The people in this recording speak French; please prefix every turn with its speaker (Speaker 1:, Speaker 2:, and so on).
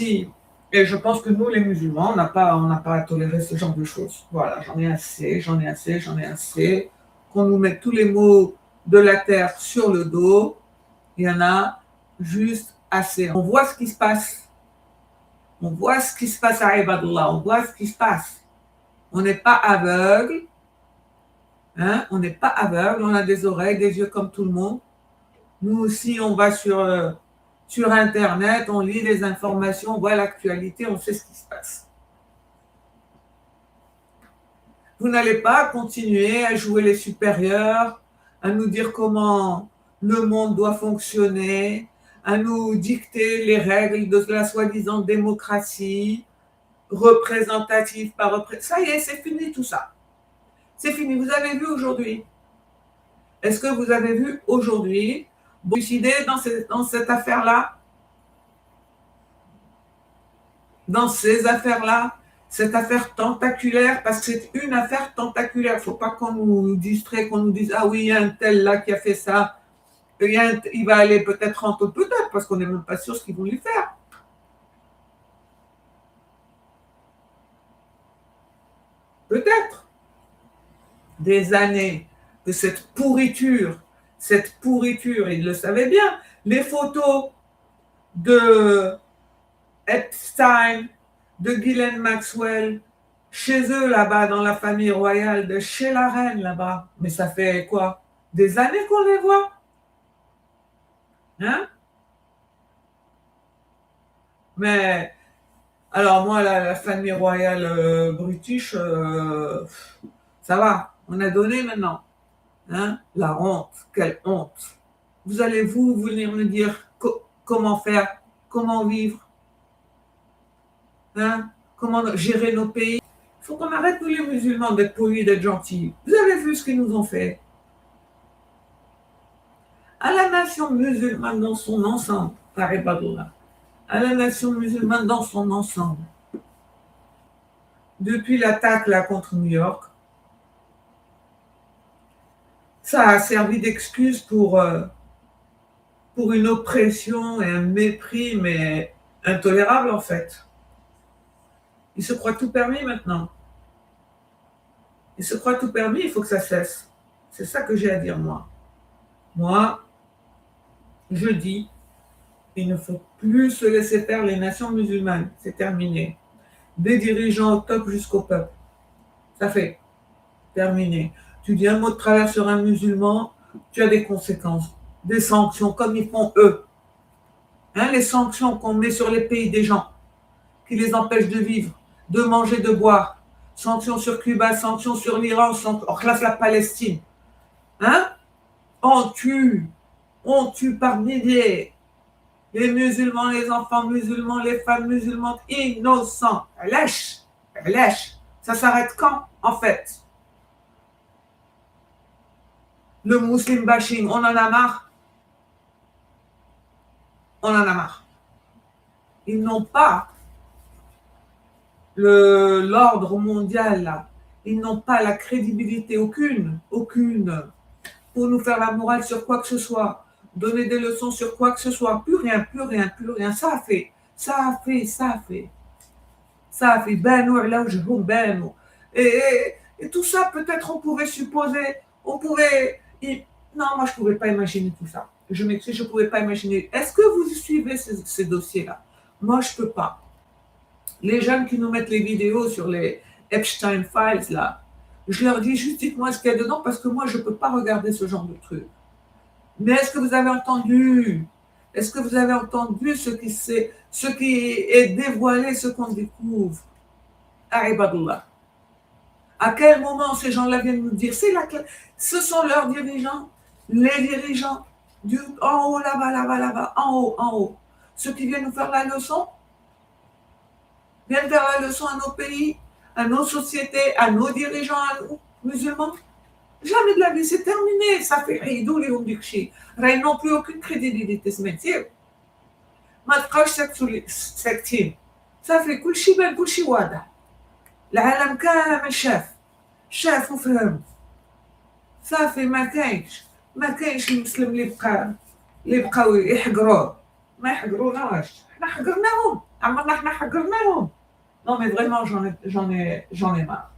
Speaker 1: Si, et je pense que nous, les musulmans, on n'a pas à tolérer ce genre de choses. Voilà, j'en ai assez, j'en ai assez, j'en ai assez. Qu'on nous mette tous les maux de la terre sur le dos, il y en a juste assez. On voit ce qui se passe. On voit ce qui se passe à Ibadullah. On voit ce qui se passe. On n'est pas aveugle. Hein? On n'est pas aveugle. On a des oreilles, des yeux comme tout le monde. Nous aussi, on va sur Internet, on lit les informations, on voit l'actualité, on sait ce qui se passe. Vous n'allez pas continuer à jouer les supérieurs, à nous dire comment le monde doit fonctionner, à nous dicter les règles de la soi-disant démocratie, représentative par représentative. Ça y est, c'est fini tout ça. C'est fini. Vous avez vu aujourd'hui? Est-ce que vous avez vu aujourd'hui décider dans cette affaire-là? Dans ces affaires-là, cette affaire tentaculaire, parce que c'est une affaire tentaculaire. Il ne faut pas qu'on nous distrait, qu'on nous dise « Ah oui, il y a un tel là qui a fait ça. Il va aller peut-être en taule, peut-être, parce qu'on n'est même pas sûr ce qu'ils vont lui faire. » Peut-être. Des années de cette pourriture, il le savait bien. Les photos de Epstein, de Ghislaine Maxwell, chez eux là-bas, dans la famille royale, de chez la reine là-bas. Mais ça fait quoi? Des années qu'on les voit. Hein? Mais, alors moi, la famille royale british, ça va, on a donné maintenant. Hein? La honte, quelle honte. Vous allez vous venir me dire comment faire, comment vivre, hein? Comment gérer nos pays. Il faut qu'on arrête, nous les musulmans, d'être polis, d'être gentils. Vous avez vu ce qu'ils nous ont fait? À la nation musulmane dans son ensemble, à la nation musulmane dans son ensemble, depuis l'attaque là contre New York, ça a servi d'excuse pour une oppression et un mépris, mais intolérable en fait. Ils se croient tout permis maintenant. Ils se croient tout permis, il faut que ça cesse. C'est ça que j'ai à dire moi. Moi, je dis, il ne faut plus se laisser faire les nations musulmanes. C'est terminé. Des dirigeants au top jusqu'au peuple. Ça fait terminé. Tu dis un mot de travers sur un musulman, tu as des conséquences, des sanctions, comme ils font eux. Hein, les sanctions qu'on met sur les pays des gens, qui les empêchent de vivre, de manger, de boire. Sanctions sur Cuba, sanctions sur l'Iran, on classe la Palestine. Hein? On tue par milliers. Les musulmans, les enfants musulmans, les femmes musulmanes, innocents. Lèche. Ça s'arrête quand, en fait? Le muslim bashing, on en a marre. On en a marre. Ils n'ont pas l'ordre mondial, là. Ils n'ont pas la crédibilité, aucune, pour nous faire la morale sur quoi que ce soit, donner des leçons sur quoi que ce soit. Plus rien. Ça a fait. Banu ala wajhum banu. Et tout ça, peut-être on pouvait supposer, non, moi je ne pouvais pas imaginer tout ça. Je m'excuse, je ne pouvais pas imaginer. Est-ce que vous suivez ces dossiers-là? Moi, je ne peux pas. Les jeunes qui nous mettent les vidéos sur les Epstein Files, là, je leur dis juste dites-moi ce qu'il y a dedans parce que moi, je ne peux pas regarder ce genre de truc. Mais est-ce que vous avez entendu ce qui est dévoilé, ce qu'on découvre? Ibadullah. À quel moment ces gens-là viennent nous dire ce sont leurs dirigeants, les dirigeants, en haut, là-bas, en haut. Ceux qui viennent nous faire la leçon, viennent faire la leçon à nos pays, à nos sociétés, à nos dirigeants, à nous, musulmans. Jamais de la vie, c'est terminé. Ça fait Aïdou les Ondikchi. Ils n'ont plus aucune crédibilité, ce métier. sectime. Ça fait كل شيء واضح. العالم كامل شاف وفهم. صافي ما كاينش المسلم اللي بقاو يحقروه. ما يحقروناش. حنا حقرناهم. Non, mais vraiment, j'en ai marre.